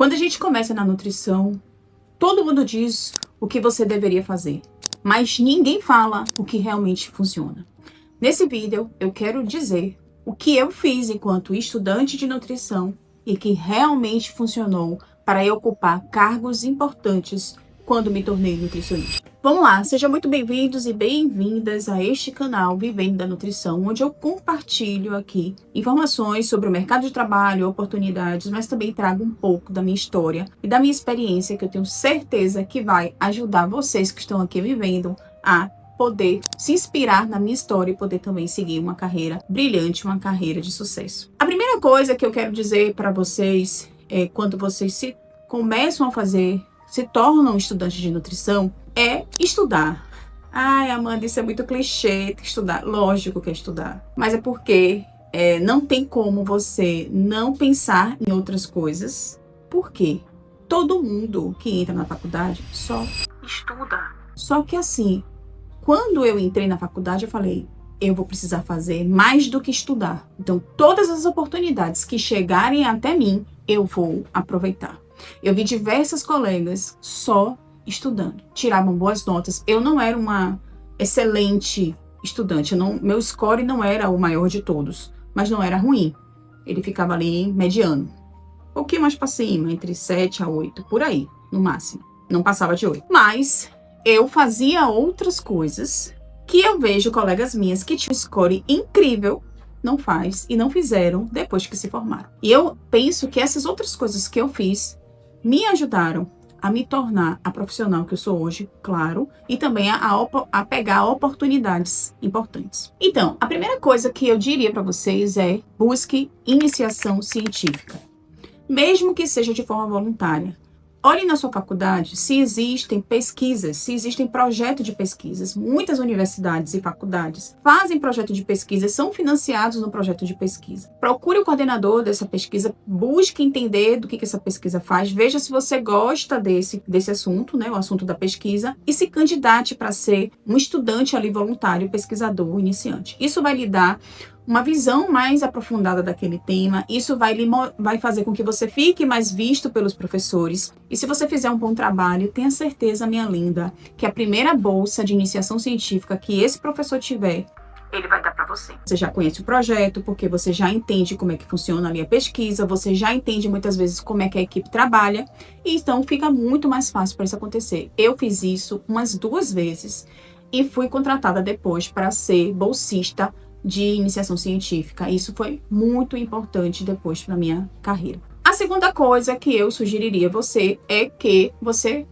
Quando a gente começa na nutrição, todo mundo diz o que você deveria fazer, mas ninguém fala o que realmente funciona. Nesse vídeo, eu quero dizer o que eu fiz enquanto estudante de nutrição e que realmente funcionou para eu ocupar cargos importantes quando me tornei nutricionista. Vamos lá, sejam muito bem-vindos e bem-vindas a este canal Vivendo da Nutrição, onde eu compartilho aqui informações sobre o mercado de trabalho, oportunidades, mas também trago um pouco da minha história e da minha experiência, que eu tenho certeza que vai ajudar vocês que estão aqui vivendo a poder se inspirar na minha história e poder também seguir uma carreira brilhante, uma carreira de sucesso. A primeira coisa que eu quero dizer para vocês é quando vocês começam a se tornam estudantes de nutrição, é estudar. Ai, Amanda, isso é muito clichê, tem que estudar. Lógico que é estudar. Mas é porque não tem como você não pensar em outras coisas. Por quê? Todo mundo que entra na faculdade só estuda. Só que assim, quando eu entrei na faculdade, eu falei, eu vou precisar fazer mais do que estudar. Então, todas as oportunidades que chegarem até mim, eu vou aproveitar. Eu vi diversas colegas só estudando, tiravam boas notas. Eu não era uma excelente estudante, meu score não era o maior de todos, mas não era ruim. Ele ficava ali mediano. Um pouquinho mais para cima, entre 7 a 8, por aí, no máximo. Não passava de 8. Mas eu fazia outras coisas que eu vejo colegas minhas que tinham score incrível, não faz e não fizeram depois que se formaram. E eu penso que essas outras coisas que eu fiz me ajudaram a me tornar a profissional que eu sou hoje, claro, e também a pegar oportunidades importantes. Então, a primeira coisa que eu diria para vocês é busque iniciação científica, mesmo que seja de forma voluntária. Olhe na sua faculdade se existem pesquisas, se existem projetos de pesquisas. Muitas universidades e faculdades fazem projeto de pesquisa, são financiados no projeto de pesquisa. Procure o coordenador dessa pesquisa, busque entender do que essa pesquisa faz, veja se você gosta desse assunto, né, o assunto da pesquisa, e se candidate para ser um estudante ali voluntário, pesquisador, iniciante. Isso vai lhe dar uma visão mais aprofundada daquele tema, isso vai fazer com que você fique mais visto pelos professores. E se você fizer um bom trabalho, tenha certeza, minha linda, que a primeira bolsa de iniciação científica que esse professor tiver, ele vai dar para você. Você já conhece o projeto, porque você já entende como é que funciona ali a pesquisa, você já entende muitas vezes como é que a equipe trabalha, e então fica muito mais fácil para isso acontecer. Eu fiz isso umas 2 vezes e fui contratada depois para ser bolsista de iniciação científica. Isso foi muito importante depois para minha carreira. A segunda coisa que eu sugeriria a você é que você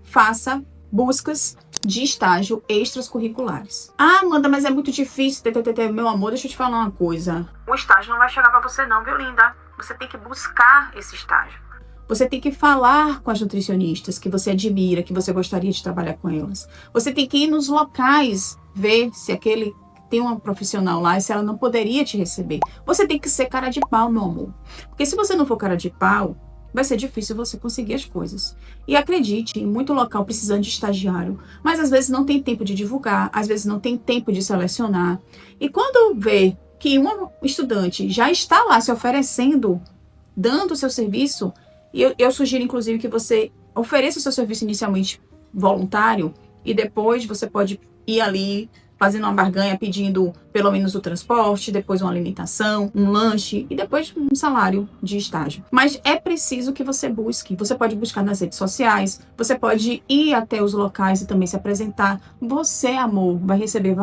faça buscas de estágio extracurriculares. Ah, Amanda, mas é muito difícil. Meu amor, deixa eu te falar uma coisa. O estágio não vai chegar para você não, viu, linda? Você tem que buscar esse estágio. Você tem que falar com as nutricionistas que você admira, que você gostaria de trabalhar com elas. Você tem que ir nos locais, ver se tem uma profissional lá e se ela não poderia te receber. Você tem que ser cara de pau, meu amor. Porque se você não for cara de pau, vai ser difícil você conseguir as coisas. E acredite, em muito local precisando de estagiário, mas às vezes não tem tempo de divulgar, às vezes não tem tempo de selecionar. E quando vê que um estudante já está lá se oferecendo, dando o seu serviço, e eu sugiro inclusive que você ofereça o seu serviço inicialmente voluntário e depois você pode ir ali fazendo uma barganha, pedindo pelo menos o transporte, depois uma alimentação, um lanche e depois um salário de estágio. Mas é preciso que você busque. Você pode buscar nas redes sociais, você pode ir até os locais e também se apresentar. Você, amor, vai receber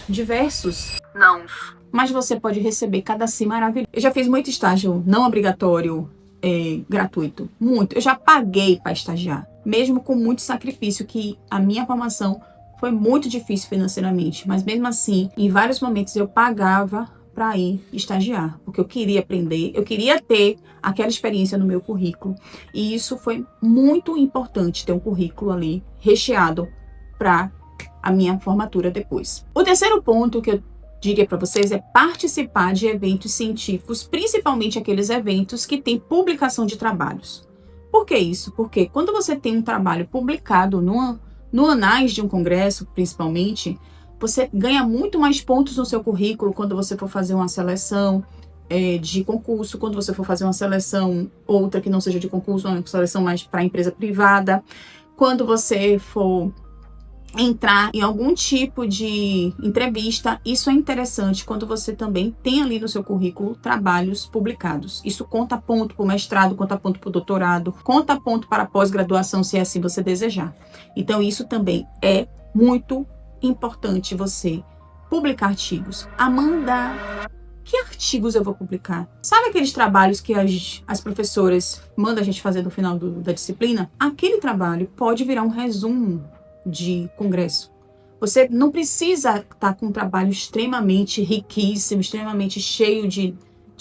diversos nãos, mas você pode receber cada sim maravilhoso. Eu já fiz muito estágio não obrigatório, gratuito, muito. Eu já paguei para estagiar, mesmo com muito sacrifício, que a minha formação foi muito difícil financeiramente, mas mesmo assim, em vários momentos eu pagava para ir estagiar, porque eu queria aprender, eu queria ter aquela experiência no meu currículo, e isso foi muito importante, ter um currículo ali recheado para a minha formatura depois. O terceiro ponto que eu diria para vocês é participar de eventos científicos, principalmente aqueles eventos que têm publicação de trabalhos. Por que isso? Porque quando você tem um trabalho publicado no anais de um congresso, principalmente, você ganha muito mais pontos no seu currículo quando você for fazer uma seleção de concurso, quando você for fazer uma seleção, outra que não seja de concurso, uma seleção mais para empresa privada, quando você for entrar em algum tipo de entrevista, isso é interessante quando você também tem ali no seu currículo trabalhos publicados. Isso conta ponto para o mestrado, conta ponto para o doutorado, conta ponto para a pós-graduação, se assim você desejar. Então, isso também é muito importante você publicar artigos. Amanda, que artigos eu vou publicar? Sabe aqueles trabalhos que as professoras mandam a gente fazer no final da disciplina? Aquele trabalho pode virar um resumo de congresso. Você não precisa estar com um trabalho extremamente riquíssimo, extremamente cheio de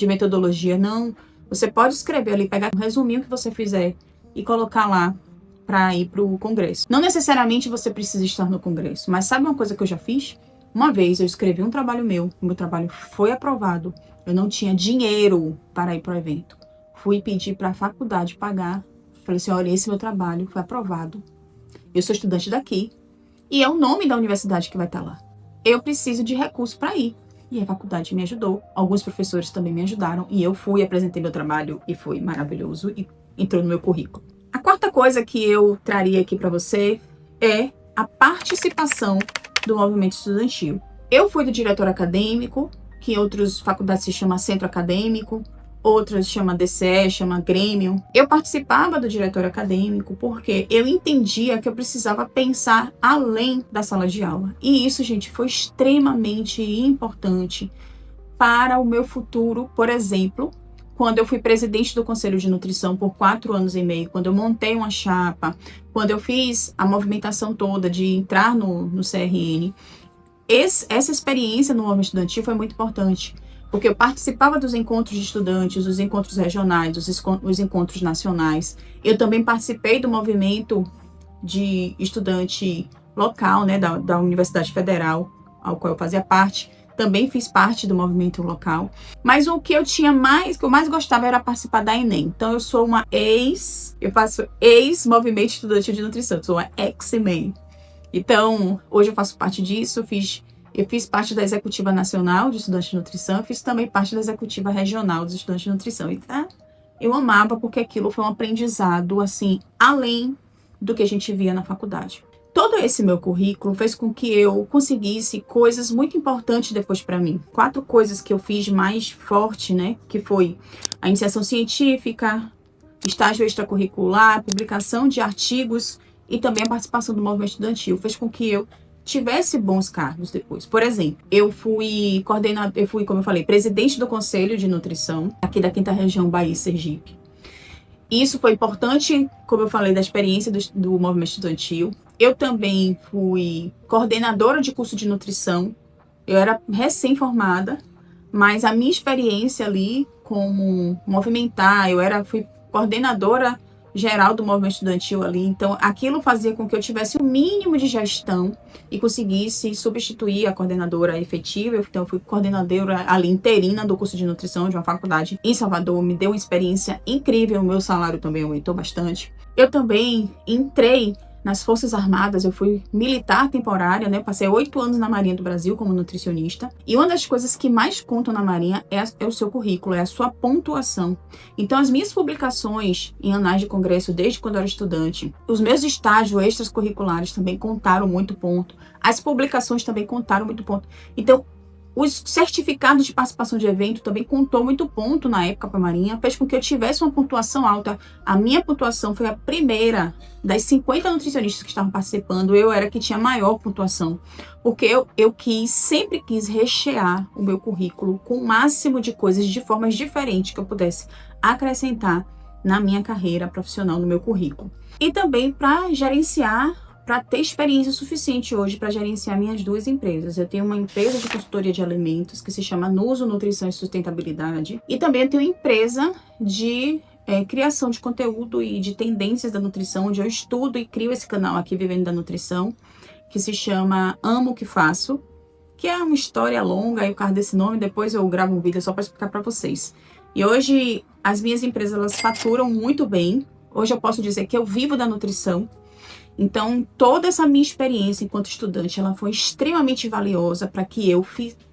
metodologia, não. Você pode escrever ali, pegar um resuminho que você fizer e colocar lá para ir para o congresso. Não necessariamente você precisa estar no congresso, mas sabe uma coisa que eu já fiz? Uma vez eu escrevi um trabalho meu, o meu trabalho foi aprovado, eu não tinha dinheiro para ir para o evento. Fui pedir para a faculdade pagar, falei assim, olha, esse meu trabalho foi aprovado. Eu sou estudante daqui e é o nome da universidade que vai estar lá. Eu preciso de recurso para ir. E a faculdade me ajudou. Alguns professores também me ajudaram. E eu fui, apresentei meu trabalho e foi maravilhoso e entrou no meu currículo. A quarta coisa que eu traria aqui para você é a participação do movimento estudantil. Eu fui do diretor acadêmico, que em outras faculdades se chama centro acadêmico, outras chama DCE, chama Grêmio. Eu participava do diretor acadêmico porque eu entendia que eu precisava pensar além da sala de aula. E isso, gente, foi extremamente importante para o meu futuro. Por exemplo, quando eu fui presidente do Conselho de Nutrição por 4 anos e meio, quando eu montei uma chapa, quando eu fiz a movimentação toda de entrar no CRN, essa experiência no movimento estudantil foi muito importante. Porque eu participava dos encontros de estudantes, os encontros regionais, os encontros nacionais. Eu também participei do movimento de estudante local, né, da Universidade Federal, ao qual eu fazia parte. Também fiz parte do movimento local. Mas o que eu mais gostava era participar da ENEM. Então eu sou eu faço ex-movimento estudantil de nutrição, eu sou uma ex-MEN. Então, hoje eu faço parte disso, eu fiz parte da Executiva Nacional de Estudantes de Nutrição, fiz também parte da Executiva Regional dos Estudantes de Nutrição. E eu amava porque aquilo foi um aprendizado, assim, além do que a gente via na faculdade. Todo esse meu currículo fez com que eu conseguisse coisas muito importantes depois para mim. 4 coisas que eu fiz mais forte, né? Que foi a iniciação científica, estágio extracurricular, publicação de artigos e também a participação do movimento estudantil. Fez com que eu tivesse bons cargos depois. Por exemplo, eu fui, como eu falei, presidente do Conselho de Nutrição, aqui da 5ª Região, Bahia e Sergipe. Isso foi importante, como eu falei, da experiência do movimento estudantil. Eu também fui coordenadora de curso de nutrição. Eu era recém-formada, mas a minha experiência ali como movimentar, fui coordenadora geral do movimento estudantil ali, então aquilo fazia com que eu tivesse o mínimo de gestão e conseguisse substituir a coordenadora efetiva. Então eu fui coordenadora ali interina do curso de nutrição de uma faculdade em Salvador, me deu uma experiência incrível, o meu salário também aumentou bastante. Eu também entrei nas Forças Armadas, eu fui militar temporária, né? Eu passei 8 anos na Marinha do Brasil como nutricionista. E uma das coisas que mais contam na Marinha é o seu currículo, é a sua pontuação. Então, as minhas publicações em anais de congresso, desde quando eu era estudante, os meus estágios extracurriculares também contaram muito ponto. As publicações também contaram muito ponto. Então, os certificados de participação de evento também contou muito ponto na época para a Marinha, fez com que eu tivesse uma pontuação alta. A minha pontuação foi a primeira das 50 nutricionistas que estavam participando, eu era que tinha maior pontuação, porque eu sempre quis rechear o meu currículo com o máximo de coisas de formas diferentes que eu pudesse acrescentar na minha carreira profissional, no meu currículo. E também para ter experiência suficiente hoje para gerenciar minhas 2 empresas. Eu tenho uma empresa de consultoria de alimentos que se chama Nuso Nutrição e Sustentabilidade. E também eu tenho uma empresa de criação de conteúdo e de tendências da nutrição, onde eu estudo e crio esse canal aqui, Vivendo da Nutrição, que se chama Amo o que Faço, que é uma história longa, aí o caso desse nome, depois eu gravo um vídeo só para explicar para vocês. E hoje as minhas empresas, elas faturam muito bem. Hoje eu posso dizer que eu vivo da nutrição. Então, toda essa minha experiência enquanto estudante, ela foi extremamente valiosa para que eu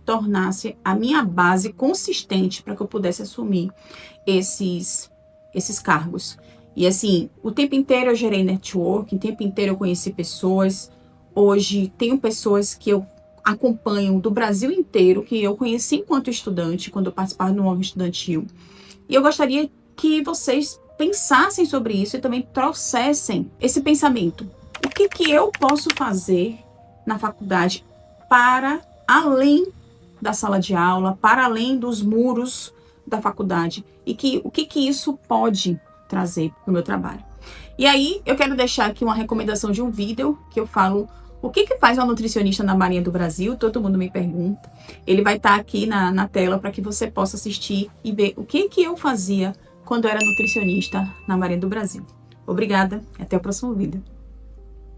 tornasse a minha base consistente para que eu pudesse assumir esses cargos. E assim, o tempo inteiro eu gerei network, o tempo inteiro eu conheci pessoas. Hoje, tenho pessoas que eu acompanho do Brasil inteiro, que eu conheci enquanto estudante, quando eu participava do movimento estudantil. E eu gostaria que vocês pensassem sobre isso e também trouxessem esse pensamento. O que eu posso fazer na faculdade para além da sala de aula, para além dos muros da faculdade? E o que isso pode trazer para o meu trabalho? E aí, eu quero deixar aqui uma recomendação de um vídeo que eu falo o que faz uma nutricionista na Marinha do Brasil. Todo mundo me pergunta. Ele vai estar aqui na tela para que você possa assistir e ver o que eu fazia quando eu era nutricionista na Marinha do Brasil. Obrigada e até o próximo vídeo.